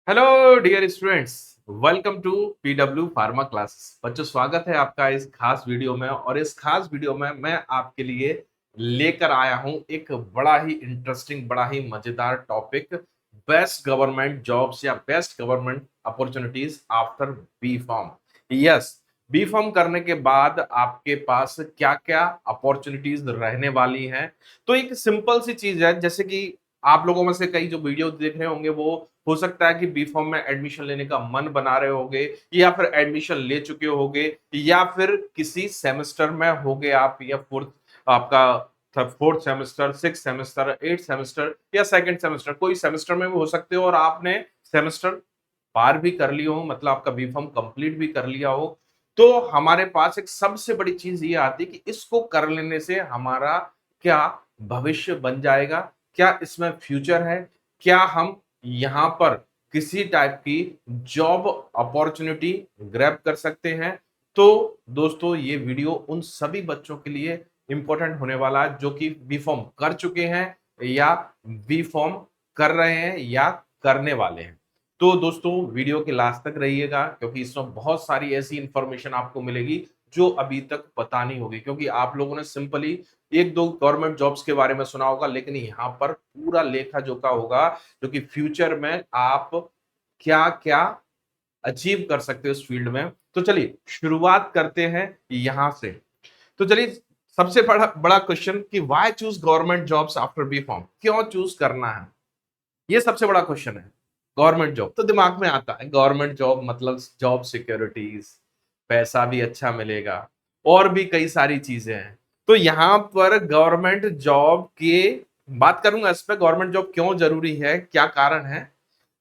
Hello dear students, welcome to PW pharma classes. बच्चों, स्वागत है आपका इस खास वीडियो में। और इस खास वीडियो में मैं आपके लिए लेकर आया हूं एक बड़ा ही इंटरेस्टिंग, बड़ा ही मजेदार टॉपिक, बेस्ट गवर्नमेंट जॉब्स या best government opportunities after B pharm. Yes, B pharm करने के बाद आपके पास क्या क्या अपॉर्चुनिटीज रहने वाली हैं। तो एक सिंपल सी चीज है, जैसे कि आप लोगों में से कई जो वीडियो देख रहे होंगे वो हो सकता है कि बी फॉर्म में एडमिशन लेने का मन बना रहे होगे, या फिर एडमिशन ले चुके होगे, या फिर किसी सेमेस्टर में होगे आप, या फोर्थ आपका fourth semester, six semester, eight semester या सेकंड सेमेस्टर, कोई सेमेस्टर में भी हो सकते हो और आपने सेमेस्टर पार भी कर लिया हो, मतलब आपका बी फॉर्म कंप्लीट भी कर लिया हो। तो हमारे पास एक सबसे बड़ी चीज ये आती है कि इसको कर लेने से हमारा क्या भविष्य बन जाएगा, क्या इसमें फ्यूचर है, क्या हम यहाँ पर किसी टाइप की जॉब अपॉर्चुनिटी ग्रैब कर सकते हैं। तो दोस्तों, ये वीडियो उन सभी बच्चों के लिए इंपॉर्टेंट होने वाला है जो कि बी फॉर्म कर चुके हैं या बी फॉर्म कर रहे हैं या करने वाले हैं। तो दोस्तों, वीडियो के लास्ट तक रहिएगा, क्योंकि इसमें बहुत सारी ऐसी इंफॉर्मेशन आपको मिलेगी जो अभी तक पता नहीं होगी। क्योंकि आप लोगों ने सिंपली एक दो गवर्नमेंट जॉब्स के बारे में सुना होगा, लेकिन यहाँ पर पूरा लेखा जोखा होगा जो कि फ्यूचर में आप क्या क्या अचीव कर सकते हो इस फील्ड में। तो चलिए शुरुआत करते हैं यहां से। तो चलिए, सबसे बड़ा बड़ा क्वेश्चन कि why choose government jobs after B pharm, क्यों चूज करना है, ये सबसे बड़ा क्वेश्चन है। गवर्नमेंट जॉब तो दिमाग में आता है, गवर्नमेंट जॉब मतलब जॉब सिक्योरिटीज, पैसा भी अच्छा मिलेगा और भी कई सारी चीजें हैं। तो यहाँ पर गवर्नमेंट जॉब की बात करूंगा, इस पे गवर्नमेंट जॉब क्यों जरूरी है, क्या कारण है।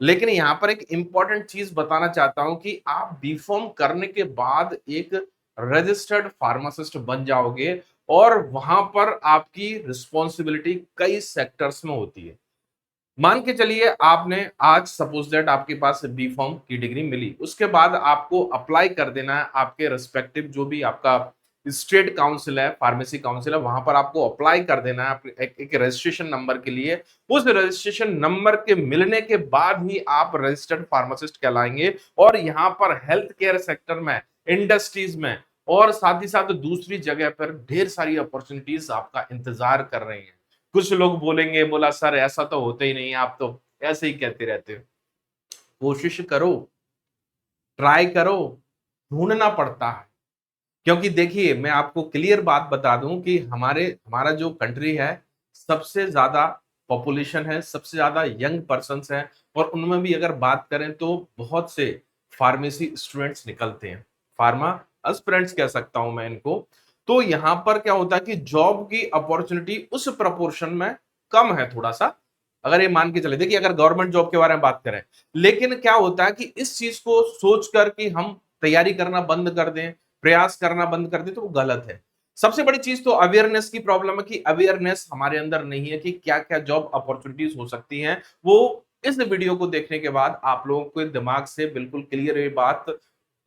लेकिन यहाँ पर एक इंपॉर्टेंट चीज बताना चाहता हूं कि आप बीफॉर्म करने के बाद एक रजिस्टर्ड फार्मासिस्ट बन जाओगे, और वहां पर आपकी रिस्पॉन्सिबिलिटी कई सेक्टर्स में होती है। मान के चलिए आपने आज सपोज दैट आपके पास बी फॉर्म की डिग्री मिली, उसके बाद आपको अप्लाई कर देना है आपके रिस्पेक्टिव जो भी आपका स्टेट काउंसिल है, फार्मेसी काउंसिल है, वहां पर आपको अप्लाई कर देना है एक रजिस्ट्रेशन नंबर के लिए। उस रजिस्ट्रेशन नंबर के मिलने के बाद ही आप रजिस्टर्ड फार्मासिस्ट कहलाएंगे। और यहाँ पर हेल्थ केयर सेक्टर में, इंडस्ट्रीज में और साथ ही साथ दूसरी जगह पर ढेर सारी अपॉर्चुनिटीज आपका इंतजार कर रही हैं। कुछ लोग बोलेंगे, बोला सर ऐसा तो होता ही नहीं है, आप तो ऐसे ही कहते रहते हो। कोशिश करो, ट्राई करो, ढूंढना पड़ता है। क्योंकि देखिए, मैं आपको क्लियर बात बता दूं कि हमारा जो कंट्री है, सबसे ज्यादा पॉपुलेशन है, सबसे ज्यादा यंग पर्सन्स हैं। और उनमें भी अगर बात करें तो बहुत से फार्मेसी स्टूडेंट्स निकलते हैं, फार्मा एस्पिरेंट्स कह सकता हूं मैं इनको। तो यहां पर क्या होता है कि जॉब की अपॉर्चुनिटी उस प्रपोर्शन में कम है थोड़ा सा। अगर ये मान के चले, देखिए अगर गवर्नमेंट जॉब के बारे में बात करें, लेकिन क्या होता है कि इस चीज को सोच कर कि हम तैयारी करना बंद कर दें, प्रयास करना बंद कर दे, तो वो गलत है। सबसे बड़ी चीज तो अवेयरनेस की प्रॉब्लम है कि अवेयरनेस हमारे अंदर नहीं है कि क्या क्या जॉब अपॉर्चुनिटीज हो सकती हैं। वो इस वीडियो को देखने के बाद आप लोगों के दिमाग से बिल्कुल क्लियर ये बात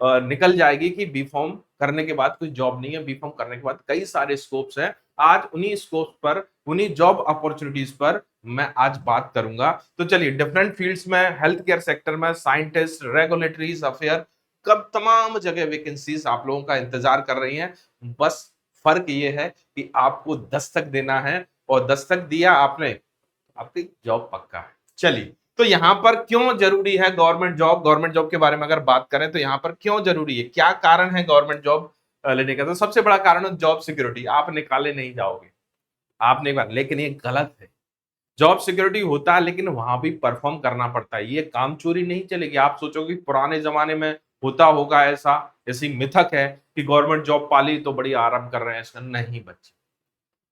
निकल जाएगी कि बी फॉर्म करने के बाद कोई जॉब नहीं है, बी फॉर्म करने के बाद कई सारे स्कोप्स हैं। आज उन्हीं स्कोप्स पर, उन्हीं जॉब अपॉर्चुनिटीज पर मैं आज बात करूंगा। तो चलिए, डिफरेंट फील्ड्स में, हेल्थ केयर सेक्टर में साइंटिस्ट, रेगुलेटरीज अफेयर, कब तमाम जगह वैकेंसीज आप लोगों का इंतजार कर रही हैं। बस फर्क ये है कि आपको दस्तक देना है, और दस्तक दिया आपने, आपकी जॉब पक्का है। चलिए, तो यहां पर क्यों जरूरी है गवर्नमेंट जॉब। गवर्नमेंट जॉब के बारे में अगर बात करें तो यहां पर क्यों जरूरी है, क्या कारण है गवर्नमेंट जॉब लेने का। तो सबसे बड़ा कारण है जॉब सिक्योरिटी। आप निकाले नहीं जाओगे, आप नहीं बात, लेकिन ये गलत है। जॉब सिक्योरिटी होता है, लेकिन वहां भी परफॉर्म करना पड़ता है। ये काम चोरी नहीं चलेगी। आप सोचोगे पुराने जमाने में होता होगा ऐसा, ऐसी मिथक है कि गवर्नमेंट जॉब पाली तो बड़ी आराम कर रहे हैं, ऐसा नहीं बच्चे।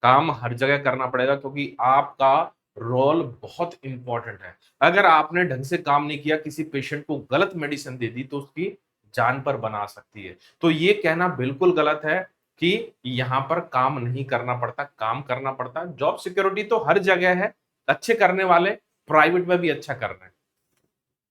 काम हर जगह करना पड़ेगा, क्योंकि आपका रोल बहुत इंपॉर्टेंट है। अगर आपने ढंग से काम नहीं किया, किसी पेशेंट को गलत मेडिसिन दे दी, तो उसकी जान पर बना सकती है। तो ये कहना बिल्कुल गलत है कि यहाँ पर काम नहीं करना पड़ता, काम करना पड़ता है। जॉब सिक्योरिटी तो हर जगह है, अच्छे करने वाले प्राइवेट में भी अच्छा कर रहे हैं।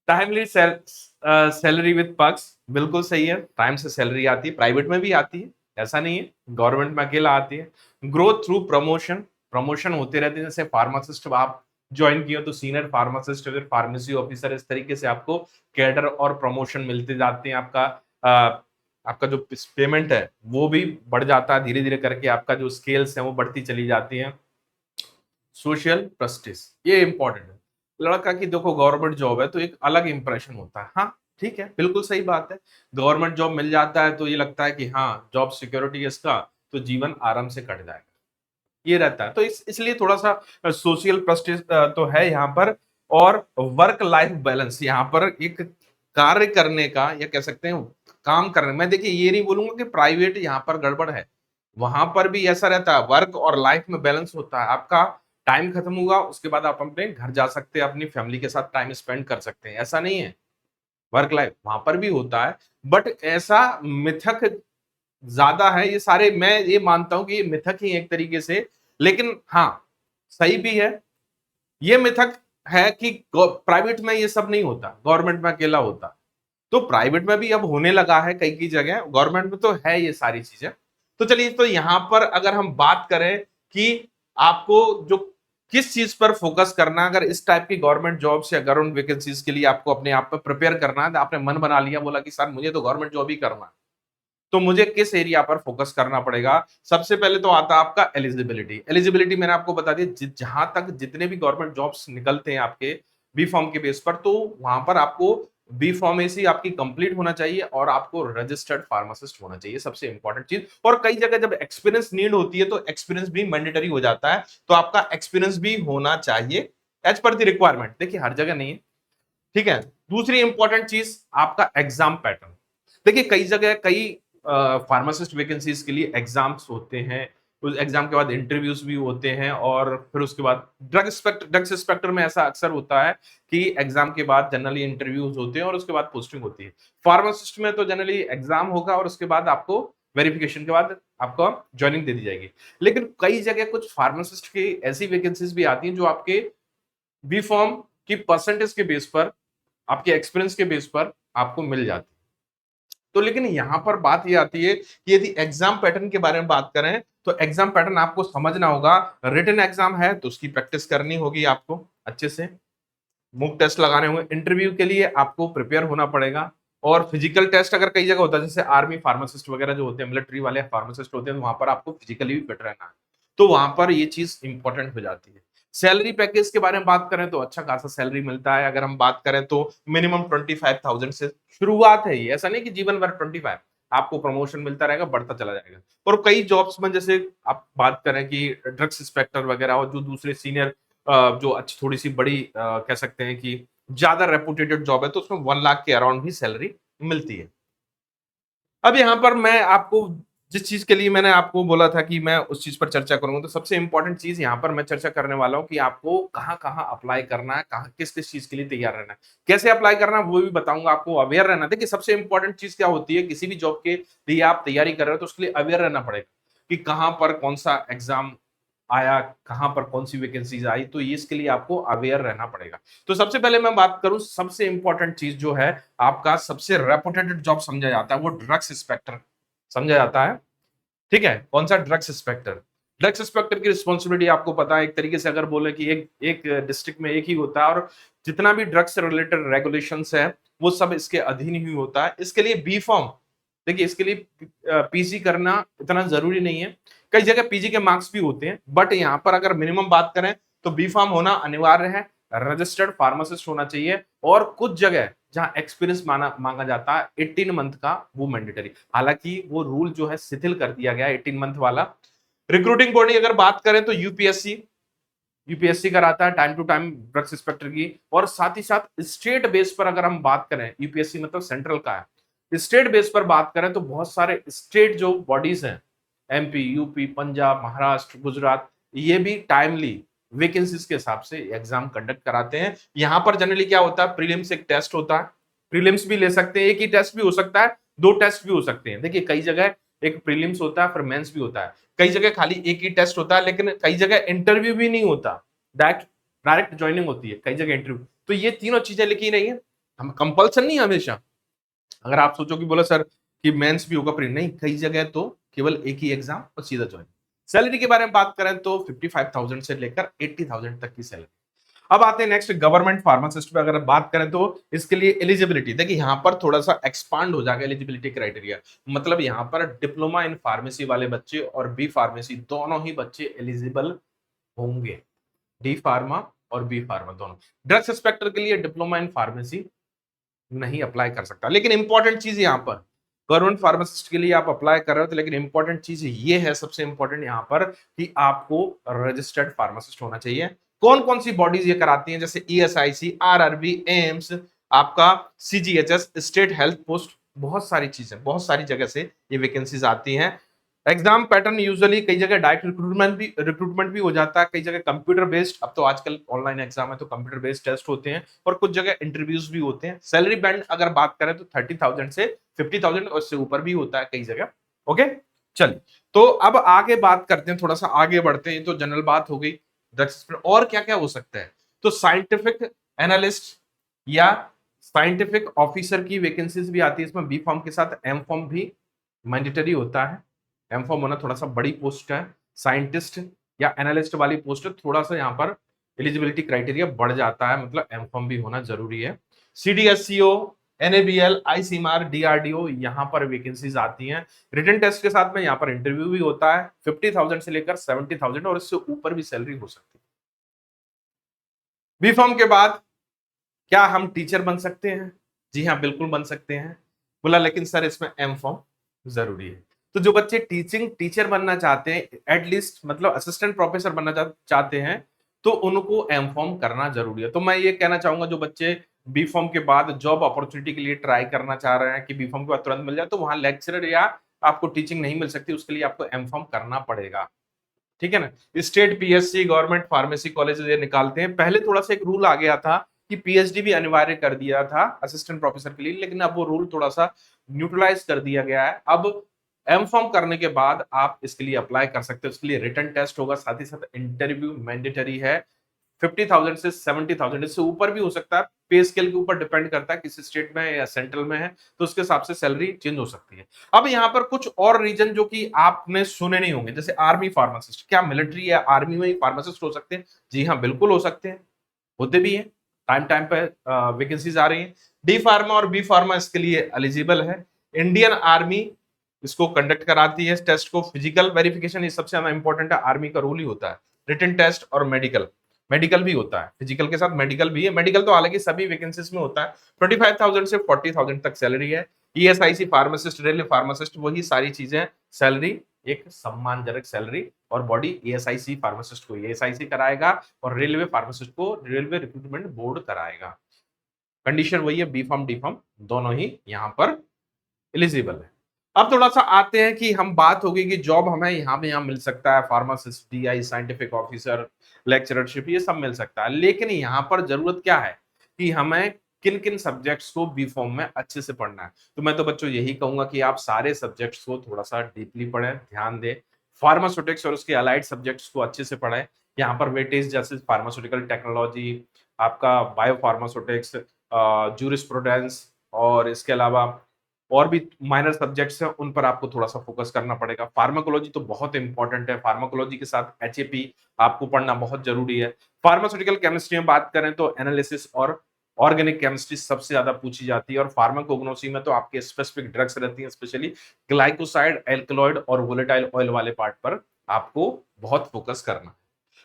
टाइमली सैलरी विद पर्क्स, बिल्कुल सही है। टाइम से सैलरी आती है, प्राइवेट में भी आती है, ऐसा नहीं है गवर्नमेंट में अकेला आती है। ग्रोथ थ्रू प्रमोशन, प्रमोशन होते रहते हैं। जैसे फार्मासिस्ट आप ज्वाइन किए तो सीनियर फार्मासिस्ट, फिर फार्मेसी ऑफिसर, इस तरीके से आपको कैडर और प्रमोशन मिलते जाते हैं। आपका जो पेमेंट है वो भी बढ़ जाता है धीरे धीरे करके, आपका जो स्केल्स है वो बढ़ती चली जाती है। सोशल प्रेस्टिज, ये इंपॉर्टेंट है। लड़का की देखो गवर्नमेंट जॉब है तो एक अलग इंप्रेशन होता है। हाँ ठीक है, बिल्कुल सही बात है। गवर्नमेंट जॉब मिल जाता है तो ये लगता है कि हाँ जॉब सिक्योरिटी है इसका, तो जीवन आराम से कट जाएगा, ये रहता है। तो इसलिए थोड़ा सा सोशल प्रेस्टिज तो है यहाँ पर। और वर्क लाइफ बैलेंस यहाँ पर एक कार्य करने का, या कह सकते हैं काम करने, मैं देखिए ये नहीं बोलूंगा कि प्राइवेट यहाँ पर गड़बड़ है, वहां पर भी ऐसा रहता है, वर्क और लाइफ में बैलेंस होता है। आपका टाइम खत्म हुआ उसके बाद आप अपने घर जा सकते हैं, अपनी फैमिली के साथ टाइम स्पेंड कर सकते हैं, ऐसा नहीं है। वर्क लाइफ वहां पर भी होता है, बट ऐसा मिथक ज्यादा है। ये सारे मैं ये मानता हूं कि ये मिथक ही एक तरीके से, लेकिन हाँ सही भी है। ये मिथक है कि प्राइवेट में ये सब नहीं होता, गवर्नमेंट में अकेला होता। तो प्राइवेट में भी अब होने लगा है कई कई जगह, गवर्नमेंट में तो है ये सारी चीजें। तो चलिए, तो यहां पर अगर हम बात करें कि आपको जो किस चीज पर फोकस करना है, अगर इस टाइप की गवर्नमेंट जॉब्स या गवर्नमेंट वैकेंसीज के लिए आपको अपने आप पर प्रिपेयर करना है, तो आपने मन बना लिया, बोला कि सर मुझे तो गवर्नमेंट जॉब ही करना है, तो मुझे किस एरिया पर फोकस करना पड़ेगा। सबसे पहले तो आता है आपका एलिजिबिलिटी। एलिजिबिलिटी मैंने आपको बता दी, जहां तक जितने भी गवर्नमेंट जॉब्स निकलते हैं आपके बी फॉर्म के बेस पर, तो वहां पर आपको बी फार्मेसी आपकी कंप्लीट होना चाहिए और आपको रजिस्टर्ड फार्मासिस्ट होना चाहिए, सबसे इंपॉर्टेंट चीज। और कई जगह जब एक्सपीरियंस नीड होती है तो एक्सपीरियंस भी मैंडेटरी हो जाता है, तो आपका एक्सपीरियंस भी होना चाहिए एज पर द रिक्वायरमेंट। देखिए हर जगह नहीं है, ठीक है। दूसरी इंपॉर्टेंट चीज आपका एग्जाम पैटर्न। देखिए कई जगह कई फार्मासिस्ट वैकेंसीज के लिए एग्जाम्स होते हैं, उस एग्जाम के बाद इंटरव्यूज भी होते हैं, और फिर उसके बाद ड्रग्स इंस्पेक्टर में ऐसा अक्सर होता है कि एग्जाम के बाद जनरली इंटरव्यूज होते हैं और उसके बाद पोस्टिंग होती है। फार्मासिस्ट में तो जनरली एग्जाम होगा और उसके बाद आपको वेरिफिकेशन के बाद आपको ज्वाइनिंग दे दी जाएगी। लेकिन कई जगह कुछ फार्मासिस्ट की ऐसी वैकेंसीज भी आती हैं जो आपके बी फॉर्म की परसेंटेज के बेस पर, आपके एक्सपीरियंस के बेस पर आपको मिल जाती है। तो लेकिन यहां पर बात ये आती है कि यदि एग्जाम पैटर्न के बारे में बात करें तो एग्जाम पैटर्न आपको समझना होगा। रिटन एग्जाम है तो उसकी प्रैक्टिस करनी होगी आपको अच्छे से, मुक टेस्ट लगाने होंगे, इंटरव्यू के लिए आपको प्रिपेयर होना पड़ेगा, और फिजिकल टेस्ट अगर कई जगह होता है, जैसे आर्मी फार्मासिस्ट वगैरह जो होते हैं, मिलिट्री वाले फार्मासिस्ट होते हैं, वहां पर आपको फिजिकली भी फिट रहना है, तो वहां पर ये चीज इंपॉर्टेंट हो जाती है। सैलरी पैकेज के बारे में बात करें तो अच्छा खासा सैलरी मिलता है। अगर हम बात करें तो मिनिमम 25,000 से शुरुआत है, ये ऐसा नहीं कि जीवन भर 25, आपको प्रमोशन मिलता रहेगा, बढ़ता चला जाएगा। और कई जॉब्स में जैसे आप बात करें कि ड्रग्स इंस्पेक्टर वगैरह और जो दूसरे सीनियर जो अच्छी थोड़ी सी बड़ी कह सकते हैं कि ज्यादा रेपुटेटेड जॉब है, तो उसमें 1 लाख के अराउंड भी सैलरी मिलती है। अब यहाँ पर मैं आपको जिस चीज के लिए मैंने आपको बोला था कि मैं उस चीज पर चर्चा करूंगा, तो सबसे इंपॉर्टेंट चीज यहाँ पर मैं चर्चा करने वाला हूँ कि आपको कहाँ कहाँ अप्लाई करना है, कहाँ किस किस चीज के लिए तैयार रहना है, कैसे अप्लाई करना है वो भी बताऊंगा। आपको अवेयर रहना है। देखिए सबसे इंपॉर्टेंट चीज क्या होती है, किसी भी जॉब के लिए आप तैयारी कर रहे हो तो उसके लिए अवेयर रहना पड़ेगा कि कहाँ पर कौन सा एग्जाम आया, कहां पर कौन सी वैकेंसीज आई, तो ये इसके लिए आपको अवेयर रहना पड़ेगा। तो सबसे पहले मैं बात करूं, सबसे इंपॉर्टेंट चीज जो है, आपका सबसे रेपुटेटेड जॉब समझा जाता है वो ड्रग्स इंस्पेक्टर समझा जाता है। ठीक है, कौन सा? Drugs inspector. ड्रग्स इंस्पेक्टर की रिस्पॉन्सिबिलिटी आपको पता है, एक तरीके से अगर बोले कि एक एक डिस्ट्रिक्ट में एक ही होता है, और जितना भी ड्रग्स से रिलेटेड रेगुलेशंस है वो सब इसके अधीन ही होता है। इसके लिए बी फॉर्म, देखिए इसके लिए पीजी करना इतना जरूरी नहीं है, कई जगह पीजी के मार्क्स भी होते हैं, बट यहाँ पर अगर मिनिमम बात करें तो बी फार्म होना अनिवार्य है, रजिस्टर्ड फार्मासिस्ट होना चाहिए, और कुछ जगह जहां एक्सपीरियंस मांगा जाता है 18 मंथ का, वो मैंडेटरी। हालांकि वो रूल जो है शिथिल कर दिया गया है 18 मंथ वाला। रिक्रूटिंग बॉडी अगर बात करें तो यूपीएससी कराता है time to time drugs inspector की, और साथ ही साथ स्टेट बेस पर अगर हम बात करें, यूपीएससी मतलब सेंट्रल का है, स्टेट बेस पर बात करें तो बहुत सारे स्टेट जो बॉडीज हैं, एमपी, यूपी, पंजाब, महाराष्ट्र, गुजरात, ये भी टाइमली वैकेंसीज के हिसाब से एग्जाम कंडक्ट कराते हैं। यहां पर जनरली क्या होता है, प्रीलिम्स एक टेस्ट होता है, प्रीलिम्स भी ले सकते हैं, एक ही टेस्ट भी हो सकता है, दो टेस्ट भी हो सकते हैं। देखिए कई जगह एक प्रीलिम्स होता है फिर मेंस भी होता है, कई जगह खाली एक ही टेस्ट होता है, लेकिन कई जगह इंटरव्यू भी नहीं होता, डायरेक्ट डायरेक्ट ज्वाइनिंग होती है, कई जगह इंटरव्यू। तो ये तीनों चीजें लिखी नहीं है, हम कंपल्सन नहीं हमेशा। अगर आप सोचो कि बोला सर कि मेंस भी होगा, प्री नहीं, कई जगह तो केवल एक ही एग्जाम और सीधा ज्वाइन। सैलरी के बारे में बात करें तो 55,000 से लेकर 80,000 तक की सैलरी। अब आते हैं नेक्स्ट गवर्नमेंट फार्मासिस्ट पे। अगर बात करें तो इसके लिए एलिजिबिलिटी देखिए यहां पर थोड़ा सा एक्सपांड हो जाएगा एलिजिबिलिटी क्राइटेरिया। मतलब यहां पर डिप्लोमा इन फार्मेसी वाले बच्चे और बी फार्मेसी दोनों ही बच्चे एलिजिबल होंगे। डी फार्मा और बी फार्मा दोनों। ड्रग्स इंस्पेक्टर के लिए डिप्लोमा इन फार्मेसी नहीं अप्लाई कर सकता। लेकिन इंपॉर्टेंट चीज यहां पर गवर्नमेंट फार्मासिस्ट के लिए आप अप्लाई कर रहे हो तो लेकिन इंपॉर्टेंट चीज ये है, सबसे इंपॉर्टेंट यहां पर कि आपको रजिस्टर्ड फार्मासिस्ट होना चाहिए। कौन कौन सी बॉडीज ये कराती हैं, जैसे ईएसआईसी, आरआरबी, एम्स, आपका सीजीएचएस, स्टेट हेल्थ पोस्ट, बहुत सारी चीजें, बहुत सारी जगह से ये वैकेंसीज आती हैं। एग्जाम पैटर्न यूजुअली कई जगह डायरेक्ट रिक्रूटमेंट भी हो जाता है, कई जगह कंप्यूटर बेस्ड, अब तो आजकल ऑनलाइन एग्जाम है तो कंप्यूटर बेस्ड टेस्ट होते हैं, और कुछ जगह इंटरव्यूज भी होते हैं। सैलरी बैंड अगर बात करें तो 30,000 से 50,000 और उससे ऊपर भी होता है कई जगह। ओके, चलिए तो अब आगे बात करते हैं, थोड़ा सा आगे बढ़ते हैं। तो जनरल बात हो गई। और क्या क्या हो सकता है, तो साइंटिफिक एनालिस्ट या साइंटिफिक ऑफिसर की वैकेंसीज भी आती है इसमें। बी फॉर्म के साथ एम फॉर्म भी मैंडेटरी होता है। एम फॉर्म होना थोड़ा सा बड़ी पोस्ट है। साइंटिस्ट या एनालिस्ट वाली पोस्ट थोड़ा सा यहाँ पर एलिजिबिलिटी क्राइटेरिया बढ़ जाता है, मतलब एम फॉर्म भी होना जरूरी है। सीडीएससीओ, एनएबीएल, आईसीएमआर, डीआरडीओ, यहाँ पर वैकेंसीज आती हैं। रिटन टेस्ट के साथ में यहाँ पर इंटरव्यू भी होता है। 50,000 से लेकर 70,000 और इससे ऊपर भी सैलरी हो सकती है। बी फॉर्म के बाद क्या हम टीचर बन सकते हैं? जी हाँ, बिल्कुल बन सकते हैं। बोला लेकिन सर इसमें एम फॉर्म जरूरी है। तो जो बच्चे टीचर बनना चाहते हैं, एटलीस्ट मतलब असिस्टेंट प्रोफेसर बनना चाहते हैं, तो उनको एम फॉर्म करना जरूरी है। तो मैं ये कहना चाहूंगा जो बच्चे बी फॉर्म के बाद जॉब अपॉर्चुनिटी के लिए ट्राई करना चाह रहे हैं कि बी फॉर्म के बाद तुरंत मिल जाए, तो वहां लेक्चरर या आपको टीचिंग नहीं मिल सकती, उसके लिए आपको एम फॉर्म करना पड़ेगा। ठीक है ना। State PSC, government pharmacy college ये निकालते हैं। पहले थोड़ा सा एक रूल आ गया था कि पीएचडी भी अनिवार्य कर दिया था असिस्टेंट प्रोफेसर के लिए, लेकिन अब वो रूल थोड़ा सा न्यूट्रलाइज कर दिया गया है। अब एम फॉर्म करने के बाद आप इसके लिए अप्लाई कर सकते हो। इसके लिए रिटन टेस्ट होगा, साथ ही साथ इंटरव्यू मैंडेटरी है। 50,000 से 70,000, इससे ऊपर भी हो सकता है। पे स्केल के ऊपर डिपेंड करता है किस स्टेट में है या सेंट्रल में है, तो उसके हिसाब से सैलरी चेंज हो सकती है। अब यहाँ पर कुछ और रीजन जो कि आपने सुने नहीं होंगे, जैसे आर्मी फार्मासिस्ट। क्या मिलिट्री या आर्मी में ही फार्मासिस्ट हो सकते हैं? जी हाँ, बिल्कुल हो सकते हैं, होते भी हैं। टाइम टाइम पे वैकेंसीज आ रही है। डी फार्मा और बी फार्मा इसके लिए एलिजिबल है। इंडियन आर्मी इसको कंडक्ट कराती है टेस्ट को। फिजिकल वेरिफिकेशन ये सबसे ज्यादा इंपॉर्टेंट है, आर्मी का रूल ही होता है। रिटन टेस्ट और मेडिकल, मेडिकल भी होता है, फिजिकल के साथ मेडिकल भी है। मेडिकल तो हालांकि सभी वैकेंसीज में होता है। 25,000 से 40,000 तक सैलरी है। ईएसआईसी फार्मासिस्ट, रेलवे फार्मासिस्ट, वही सारी चीजें। सैलरी एक सम्मानजनक सैलरी, और बॉडी ईएसआईसी फार्मासिस्ट को ईएसआईसी कराएगा और रेलवे फार्मासिस्ट को रेलवे रिक्रूटमेंट बोर्ड कराएगा। कंडीशन वही है, बी फॉर्म डी फॉर्म दोनों ही यहाँ पर एलिजिबल है। अब थोड़ा सा आते हैं कि हम बात होगी कि जॉब हमें यहाँ मिल सकता है, pharmacist, DI, scientific officer, lecturership, ये सब मिल सकता है। लेकिन यहाँ पर जरूरत क्या है कि हमें किन किन सब्जेक्ट्स को बी फॉर्म में अच्छे से पढ़ना है। तो मैं तो बच्चों यही कहूंगा कि आप सारे सब्जेक्ट्स को थोड़ा सा डीपली पढ़ें, ध्यान दें। फार्मास्यूटिक्स और उसके अलाइड सब्जेक्ट्स को अच्छे से पढ़ें। यहाँ पर वेटेज जैसे फार्मास्यूटिकल टेक्नोलॉजी, आपका बायो फार्मास्यूटिक्स, जूरिस्प्रूडेंस, और इसके अलावा और भी माइनर सब्जेक्ट्स हैं, उन पर आपको थोड़ा सा फोकस करना पड़ेगा। फार्माकोलॉजी तो बहुत इंपॉर्टेंट है। फार्माकोलॉजी के साथ एचएपी आपको पढ़ना बहुत जरूरी है। फार्मास्यूटिकल केमिस्ट्री में बात करें तो एनालिसिस और ऑर्गेनिक केमिस्ट्री सबसे ज्यादा पूछी जाती है। और फार्माकोग्नोसी में तो आपके स्पेसिफिक ड्रग्स रहती हैं, स्पेशली ग्लाइकोसाइड, एल्कलॉइड और वोलेटाइल ऑयल वाले पार्ट पर आपको बहुत फोकस करना है।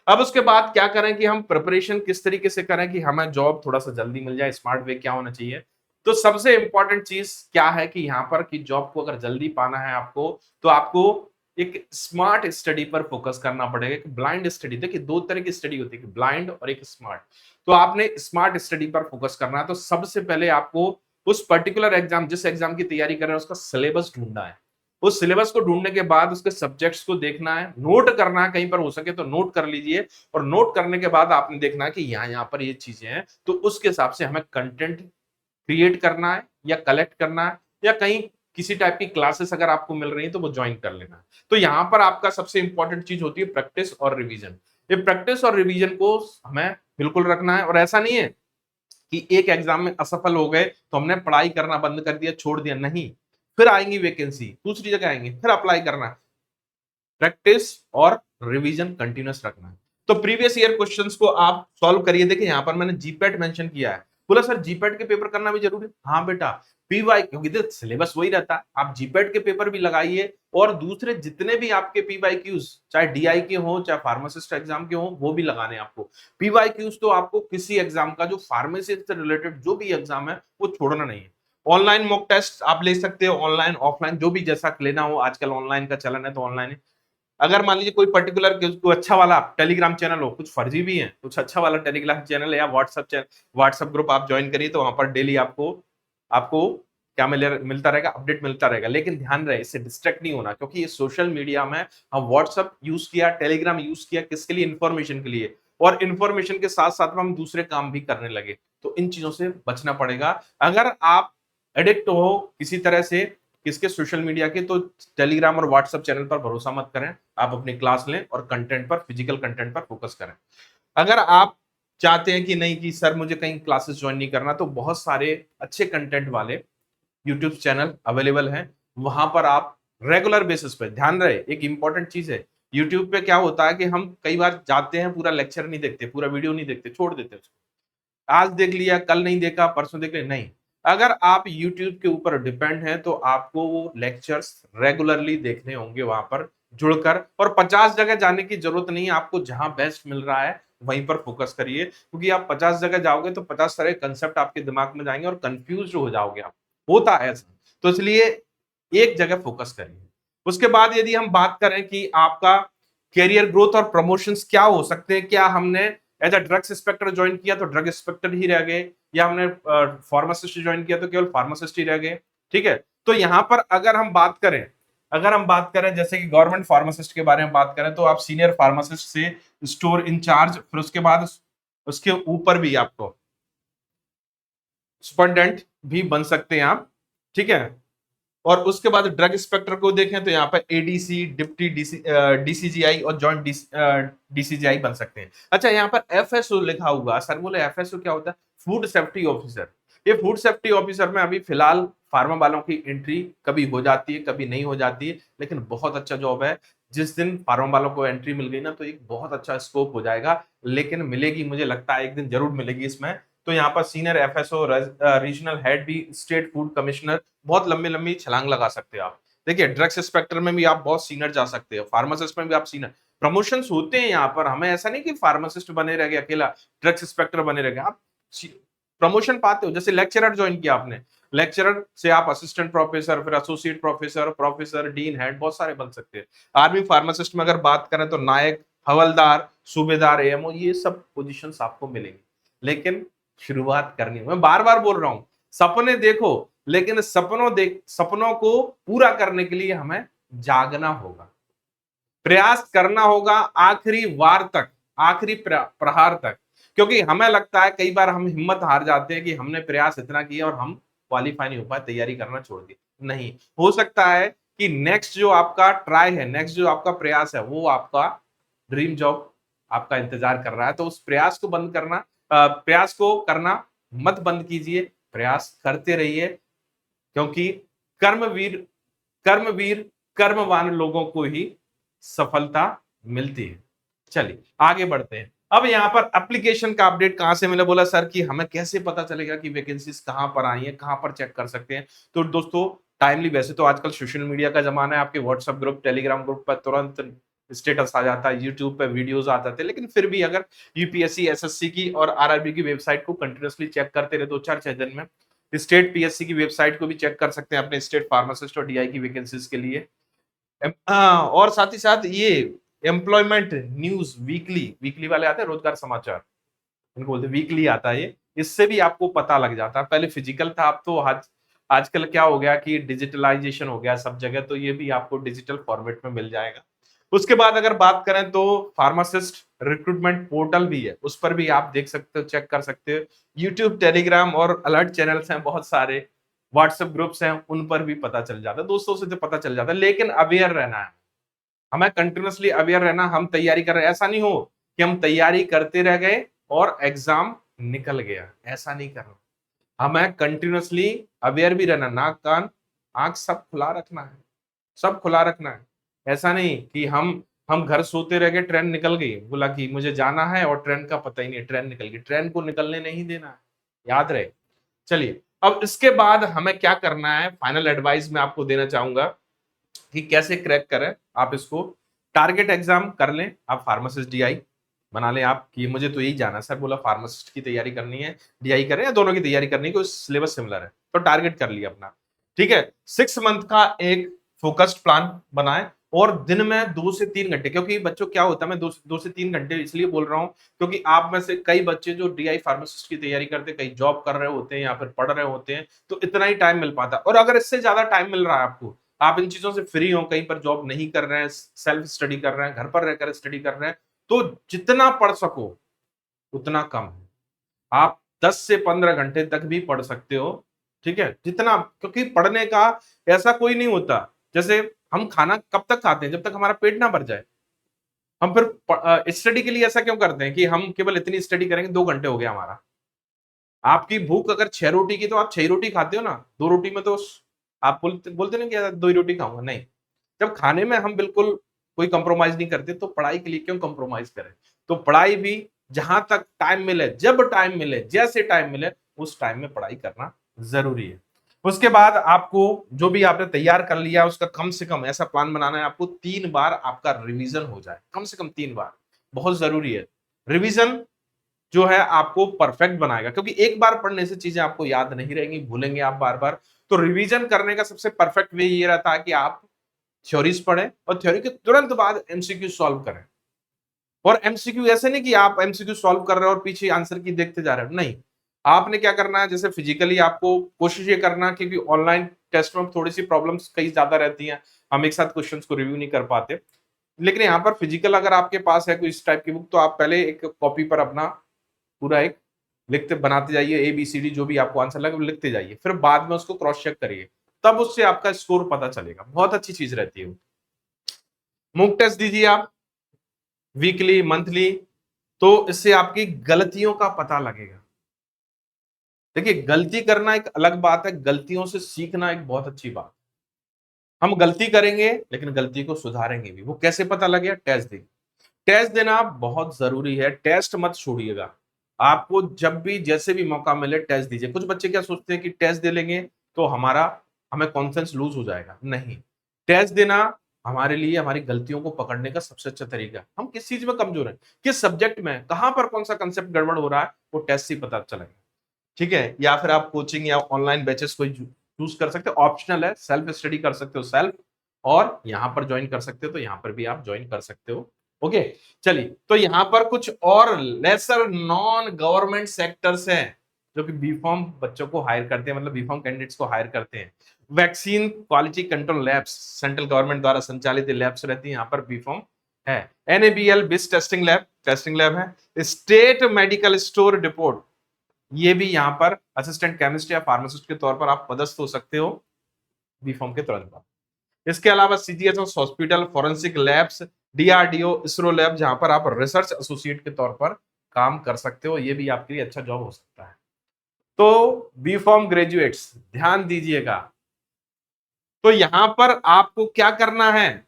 अब उसके बाद क्या करें कि हम प्रिपरेशन किस तरीके से करें कि हमें जॉब थोड़ा सा जल्दी मिल जाए। स्मार्ट वे क्या होना चाहिए? तो सबसे इंपॉर्टेंट चीज क्या है कि यहाँ पर कि जॉब को अगर जल्दी पाना है आपको, तो आपको एक स्मार्ट स्टडी पर फोकस करना पड़ेगा। एक ब्लाइंड स्टडी, देखिए दो तरह की स्टडी होती है, ब्लाइंड और एक स्मार्ट। तो आपने स्मार्ट स्टडी पर फोकस करना है। तो सबसे पहले आपको उस पर्टिकुलर एग्जाम, जिस एग्जाम की तैयारी कर रहे हैं, उसका सिलेबस ढूंढना है। उस सिलेबस को ढूंढने के बाद उसके सब्जेक्ट्स को देखना है, नोट करना है, कहीं पर हो सके तो नोट कर लीजिए। और नोट करने के बाद आपने देखना है कि यहाँ पर ये चीजें हैं, तो उसके हिसाब से हमें कंटेंट क्रिएट करना है या कलेक्ट करना है, या कहीं किसी टाइप की क्लासेस अगर आपको मिल रही है तो वो ज्वाइन कर लेना है। तो यहाँ पर आपका सबसे इंपॉर्टेंट चीज होती है प्रैक्टिस और रिवीजन। ये प्रैक्टिस और रिवीजन को हमें बिल्कुल रखना है। और ऐसा नहीं है कि एक एग्जाम में असफल हो गए तो हमने पढ़ाई करना बंद कर दिया, छोड़ दिया, नहीं। फिर आएंगी वैकेंसी, दूसरी जगह आएंगे, फिर अप्लाई करना है। प्रैक्टिस और रिवीजन कंटिन्यूस रखना है। तो तो प्रीवियस ईयर क्वेश्चंस को आप सॉल्व करिए। देखिए यहाँ पर मैंने जीपैट मेंशन किया है। बोला सर जीपैट के पेपर करना भी जरूरी है? हाँ बेटा, पीवाई, क्योंकि सिलेबस वही रहता है, आप जीपैट के पेपर भी लगाइए और दूसरे जितने भी आपके पीवाईक्यूज, चाहे डीआई के हो चाहे फार्मासिस्ट एग्जाम के हो, वो भी लगाने आपको। पीवाईक्यूज तो आपको किसी एग्जाम का जो फार्मेसी से रिलेटेड जो भी एग्जाम है वो छोड़ना नहीं है। ऑनलाइन मॉक टेस्ट आप ले सकते हो, ऑनलाइन ऑफलाइन जो भी जैसा लेना हो, आजकल ऑनलाइन का चलन है तो ऑनलाइन। अगर मान लीजिए कोई पर्टिकुलर कोई अच्छा वाला टेलीग्राम चैनल हो, कुछ फर्जी भी है, कुछ अच्छा वाला टेलीग्राम चैनल है या व्हाट्सएप ग्रुप आप ज्वाइन करिए, तो वहां पर डेली आपको आपको क्या मिलता रहेगा, अपडेट मिलता रहेगा। लेकिन ध्यान रहे, इससे डिस्ट्रैक्ट नहीं होना, क्योंकि ये सोशल मीडिया में हम व्हाट्सएप यूज किया, टेलीग्राम यूज किया, किसके लिए? इन्फॉर्मेशन के लिए, और इन्फॉर्मेशन के साथ साथ में हम दूसरे काम भी करने लगे, तो इन चीजों से बचना पड़ेगा। अगर आप एडिक्ट हो किसी तरह से किसके, सोशल मीडिया के, तो टेलीग्राम और व्हाट्सएप चैनल पर भरोसा मत करें। आप अपनी क्लास लें और कंटेंट पर, फिजिकल कंटेंट पर फोकस करें। अगर आप चाहते हैं कि नहीं कि सर मुझे कहीं क्लासेस ज्वाइन नहीं करना, तो बहुत सारे अच्छे कंटेंट वाले यूट्यूब चैनल अवेलेबल हैं, वहां पर आप रेगुलर बेसिस पे, ध्यान रहे एक इंपॉर्टेंट चीज है, यूट्यूब पे क्या होता है कि हम कई बार जाते हैं, पूरा लेक्चर नहीं देखते, पूरा वीडियो नहीं देखते, छोड़ देते उसको। आज देख लिया, कल नहीं देखा, परसों देख लिया, नहीं। अगर आप YouTube के ऊपर डिपेंड हैं तो आपको वो लेक्चर्स रेगुलरली देखने होंगे वहां पर जुड़कर, और 50 जगह जाने की जरूरत नहीं है, आपको जहां बेस्ट मिल रहा है वहीं पर फोकस करिए, क्योंकि आप 50 जगह जाओगे तो 50 सारे कंसेप्ट आपके दिमाग में जाएंगे और कंफ्यूज हो जाओगे आप, होता है ऐसा। तो इसलिए एक जगह फोकस करिए। उसके बाद यदि हम बात करें कि आपका कैरियर ग्रोथ और प्रमोशंस क्या हो सकते हैं, क्या हमने as a drugs inspector join किया तो ड्रग इंस्पेक्टर ही रह गए, या हमने फार्मासिस्ट ज्वाइन किया तो केवल फार्मासिस्ट ही रह गए, ठीक है? तो यहाँ पर अगर हम बात करें जैसे कि गवर्नमेंट फार्मासिस्ट के बारे में बात करें, तो आप सीनियर फार्मासिस्ट से स्टोर इंचार्ज, फिर उसके बाद उसके ऊपर भी आपको सुपरडेंट भी बन सकते हैं आप, ठीक है? और उसके बाद ड्रग इंस्पेक्टर को देखें तो यहाँ पर एडीसी, डिप्टी डीसीजीआई और जॉइंट डीसीजीआई बन सकते हैं। अच्छा, यहाँ पर एफएसओ लिखा हुआ, सर बोले एफएसओ क्या होता है? Food safety officer. ये फूड सेफ्टी ऑफिसर में अभी फिलहाल फार्मा वालों की एंट्री कभी हो जाती है, कभी नहीं हो जाती है, लेकिन बहुत अच्छा जॉब है। जिस दिन फार्मा वालों को एंट्री मिल गई ना, तो एक बहुत अच्छा स्कोप हो जाएगा, लेकिन मिलेगी, मुझे लगता है एक दिन जरूर मिलेगी इसमें। तो यहाँ पर सीनियर एफएसओ, रीजनल हेड भी, स्टेट फूड कमिश्नर, बहुत लंबी लंबी छलांग लगा सकते हो आप। देखिए ड्रग्स इंस्पेक्टर में भी आप बहुत सीनियर जा सकते हो, फार्मासिस्ट में भी आप सीनियर, प्रमोशंस होते हैं यहाँ पर। हमें ऐसा नहीं कि फार्मासिस्ट बने रह गए अकेला, ड्रग्स इंस्पेक्टर बने रह गए, आप प्रमोशन पाते हो। जैसे लेक्चरर ज्वाइन किया आपने, लेक्चरर से आप असिस्टेंट प्रोफेसर, फिर associate professor, professor, dean, head, बहुत सारे बन सकते हैं। आर्मी फार्मासिस्ट में अगर बात करें तो नायक, हवलदार, सूबेदार, एएमओ, ये सब पोजीशंस आपको मिलेंगी, लेकिन शुरुआत करनी है। मैं बार बार बोल रहा हूं, सपने देखो, लेकिन सपनों को पूरा करने के लिए हमें जागना होगा, प्रयास करना होगा आखिरी वार तक, आखिरी प्रहार तक। क्योंकि हमें लगता है कई बार हम हिम्मत हार जाते हैं कि हमने प्रयास इतना किया और हम क्वालिफाई नहीं हो पाए, तैयारी करना छोड़ दी। नहीं, हो सकता है कि नेक्स्ट जो आपका ट्राई है, नेक्स्ट जो आपका प्रयास है, वो आपका ड्रीम जॉब आपका इंतजार कर रहा है। तो उस प्रयास को प्रयास को करना मत बंद कीजिए, प्रयास करते रहिए, क्योंकि कर्मवीर कर्मवीर कर्मवान लोगों को ही सफलता मिलती है। चलिए आगे बढ़ते हैं। अब यहाँ पर एप्लीकेशन का अपडेट कहां से मिला? बोला सर कि हमें कैसे पता चलेगा कि वैकेंसीज कहां पर आई है, कहां पर चेक कर सकते हैं? तो दोस्तों टाइमली, वैसे तो आजकल सोशल मीडिया का जमाना है, आपके व्हाट्सएप ग्रुप, टेलीग्राम ग्रुप पर तुरंत स्टेटस आ जाता है, यूट्यूब पे वीडियोस आ जाते हैं, लेकिन फिर भी अगर यूपीएससी, एसएससी की और आरआरबी की वेबसाइट को कंटिन्यूअसली चेक करते रहे 2-4-6 दिन में, स्टेट पीएससी की वेबसाइट को भी चेक कर सकते हैं अपने स्टेट फार्मासिस्ट और डीआई की वैकेंसीज के लिए। और साथ ही साथ ये एम्प्लॉयमेंट न्यूज वीकली, वीकली वाले आते हैं रोजगार समाचार, इनको बोलते हैं वीकली आता है ये, इससे भी आपको पता लग जाता है। पहले फिजिकल था, अब तो आजकल क्या हो गया कि डिजिटलाइजेशन हो गया सब जगह, तो ये भी आपको डिजिटल फॉर्मेट में मिल जाएगा। उसके बाद अगर बात करें तो फार्मासिस्ट रिक्रूटमेंट पोर्टल भी है, उस पर भी आप देख सकते हो, चेक कर सकते हो। यूट्यूब, टेलीग्राम और अलर्ट चैनल्स हैं बहुत सारे, व्हाट्सएप ग्रुप्स हैं, उन पर भी पता चल जाता है, दोस्तों से तो पता चल जाता है। लेकिन अवेयर रहना है हमें, कंटिन्यूअसली अवेयर रहना। हम तैयारी कर रहे हैं, ऐसा नहीं हो कि हम तैयारी करते रह गए और एग्जाम निकल गया, ऐसा नहीं करना। हमें कंटिन्यूअसली अवेयर भी रहना, नाक कान आंख सब खुला रखना है, सब खुला रखना है। ऐसा नहीं कि हम हम घर सोते रह गए, ट्रेन निकल गई, बोला कि मुझे जाना है और ट्रेन का पता ही नहीं, ट्रेन निकल गई। ट्रेन को निकलने नहीं देना है, याद रहे। चलिए, अब इसके बाद हमें क्या करना है, फाइनल एडवाइस मैं आपको देना चाहूंगा कि कैसे क्रैक करें आप इसको। टारगेट एग्जाम कर लें आप, फार्मासिस्ट डीआई बना लें आप कि मुझे तो यही जाना है, सर बोला फार्मासिस्ट की तैयारी करनी है, डीआई करें या दोनों की तैयारी करनी है, कोई सिलेबस सिमिलर है, तो टारगेट कर लिया अपना। ठीक है, 6 मंथ का एक फोकस्ड प्लान बनाएं और दिन में 2 से 3 घंटे, क्योंकि बच्चों क्या होता है, मैं 2 से 3 घंटे इसलिए बोल रहा हूं क्योंकि आप में से कई बच्चे जो डीआई फार्मासिस्ट की तैयारी करते हैं, कई जॉब कर रहे होते हैं या फिर पढ़ रहे होते हैं, तो इतना ही टाइम मिल पाता है। और अगर इससे ज्यादा टाइम मिल रहा है आपको, आप इन चीजों से फ्री हो, कहीं पर जॉब नहीं कर रहे हैं, सेल्फ स्टडी कर रहे हैं, घर पर रहकर स्टडी कर रहे हैं, तो जितना पढ़ सको उतना कम है। आप 10 से 15 घंटे तक भी पढ़ सकते हो, ठीक है, जितना, क्योंकि पढ़ने का ऐसा कोई नहीं होता। जैसे हम खाना कब तक खाते हैं, जब तक हमारा पेट ना भर जाए। हम फिर स्टडी के लिए ऐसा क्यों करते हैं कि हम केवल इतनी स्टडी करेंगे, 2 घंटे हो गया हमारा। आपकी भूख अगर 6 रोटी की, तो आप 6 रोटी खाते हो ना, 2 रोटी में तो आप बोलते बोलते ना कि यार 2 ही रोटी खाऊंगा, नहीं। जब खाने में हम बिल्कुल कोई कंप्रोमाइज नहीं करते, तो पढ़ाई के लिए क्यों कंप्रोमाइज करें। तो पढ़ाई भी जहां तक टाइम मिले, जब टाइम मिले, जैसे टाइम मिले, उस टाइम में पढ़ाई करना जरूरी है। उसके बाद आपको जो भी आपने तैयार कर लिया उसका कम से कम ऐसा प्लान बनाना है आपको 3 बार आपका रिवीजन हो जाए, कम से कम 3 बार, बहुत जरूरी है। रिवीजन जो है आपको परफेक्ट बनाएगा, क्योंकि एक बार पढ़ने से चीजें आपको याद नहीं रहेंगी, भूलेंगे आप बार बार। तो रिवीजन करने का सबसे परफेक्ट वे ये रहता है कि आप थ्योरीज पढ़ें और थ्योरी के तुरंत बाद एमसीक्यू सॉल्व करें। और एमसीक्यू ऐसे नहीं कि आप एमसीक्यू सॉल्व कर रहे हो और पीछे आंसर की देखते जा रहे हो, नहीं। आपने क्या करना है, जैसे फिजिकली आपको कोशिश ये करना, क्योंकि ऑनलाइन टेस्ट में थोड़ी सी प्रॉब्लम्स कई ज्यादा रहती हैं, हम एक साथ क्वेश्चंस को रिव्यू नहीं कर पाते। लेकिन यहाँ पर फिजिकल अगर आपके पास है कोई इस टाइप की बुक, तो आप पहले एक कॉपी पर अपना पूरा एक लिखते बनाते जाइए, ABCD जो भी आपको आंसर लगे वो लिखते जाइए, फिर बाद में उसको क्रॉस चेक करिए, तब उससे आपका स्कोर पता चलेगा। बहुत अच्छी चीज रहती है। मूक टेस्ट दीजिए आप, वीकली, मंथली, तो इससे आपकी गलतियों का पता लगेगा। देखिए, गलती करना एक अलग बात है, गलतियों से सीखना एक बहुत अच्छी बात। हम गलती करेंगे लेकिन गलती को सुधारेंगे भी, वो कैसे पता लगेगा, टेस्ट देंगे। टेस्ट देना बहुत जरूरी है, टेस्ट मत छोड़िएगा। आपको जब भी जैसे भी मौका मिले टेस्ट दीजिए। कुछ बच्चे क्या सोचते हैं कि टेस्ट दे लेंगे तो हमें कॉन्फिडेंस लूज हो जाएगा, नहीं। टेस्ट देना हमारे लिए हमारी गलतियों को पकड़ने का सबसे अच्छा तरीका है। हम किस चीज में कमजोर हैं, किस सब्जेक्ट में, कहां पर कौन सा कंसेप्ट गड़बड़ हो रहा है, वो टेस्ट से ही पता चलेगा। ठीक है, या फिर आप कोचिंग या ऑनलाइन बैचेस कोई चूज कर सकते हो, ऑप्शनल है, सेल्फ स्टडी कर सकते हो सेल्फ, और यहां पर ज्वाइन कर सकते हो तो यहां पर भी आप ज्वाइन कर सकते हो। ओके, चलिए, तो यहां पर कुछ और लेसर नॉन गवर्नमेंट सेक्टर्स हैं जो कि बीफॉर्म बच्चों को हायर करते हैं, मतलब बीफॉर्म कैंडिडेट्स को हायर करते हैं। Vaccine quality control labs, central government द्वारा संचालित लैब्स रहती है, यहां पर बीफॉर्म है। NABL बिस टेस्टिंग लैब है। स्टेट मेडिकल स्टोर डिपोट, ये भी यहाँ पर असिस्टेंट केमिस्ट या फार्मासिस्ट के तौर पर आप पदस्थ हो सकते हो बीफॉर्म के तुरंत बाद। इसके अलावा CGHS hospital, forensic labs, DRDO, ISRO lab, जहां पर आप रिसर्च एसोसिएट के तौर पर काम कर सकते हो, ये भी आपके लिए अच्छा जॉब हो सकता है। तो बीफॉर्म ग्रेजुएट्स ध्यान दीजिएगा, तो यहां पर आपको क्या करना है,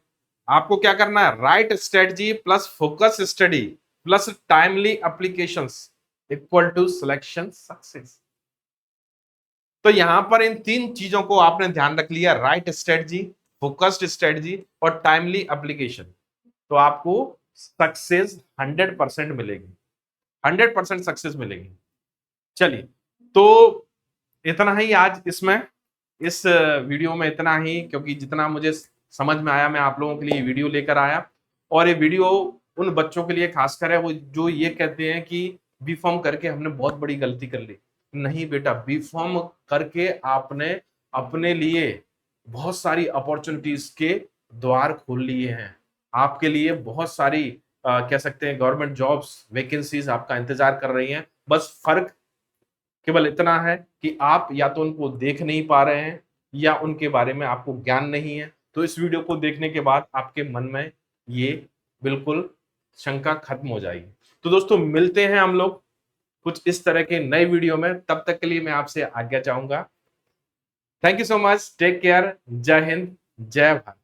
आपको क्या करना है, right strategy plus focus study plus timely applications equal to selection success. तो यहां पर इन 3 चीजों को आपने ध्यान रख लिया, राइट स्ट्रेटजी, फोकस्ड स्ट्रेटजी और टाइमली एप्लीकेशन, तो आपको सक्सेस 100% मिलेगी, 100% सक्सेस मिलेगी। चलिए, तो इतना ही आज इसमें, इस वीडियो में इतना ही, क्योंकि जितना मुझे समझ में आया मैं आप लोगों के लिए वीडियो लेकर आया। और ये वीडियो उन बच्चों के लिए खासकर है वो जो ये कहते हैं कि बी फॉर्म करके हमने बहुत बड़ी गलती कर ली। नहीं बेटा, बी फॉर्म करके आपने अपने लिए बहुत सारी अपॉर्चुनिटीज के द्वार खोल लिए हैं। आपके लिए बहुत सारी कह सकते हैं गवर्नमेंट जॉब्स वैकेंसीज आपका इंतजार कर रही हैं। बस फर्क केवल इतना है कि आप या तो उनको देख नहीं पा रहे हैं या उनके बारे में आपको ज्ञान नहीं है। तो इस वीडियो को देखने के बाद आपके मन में ये बिल्कुल शंका खत्म हो जाएगी। तो दोस्तों, मिलते हैं हम लोग कुछ इस तरह के नए वीडियो में, तब तक के लिए मैं आपसे आज्ञा चाहूंगा। Thank you so much, take care, जय हिंद, जय भारत।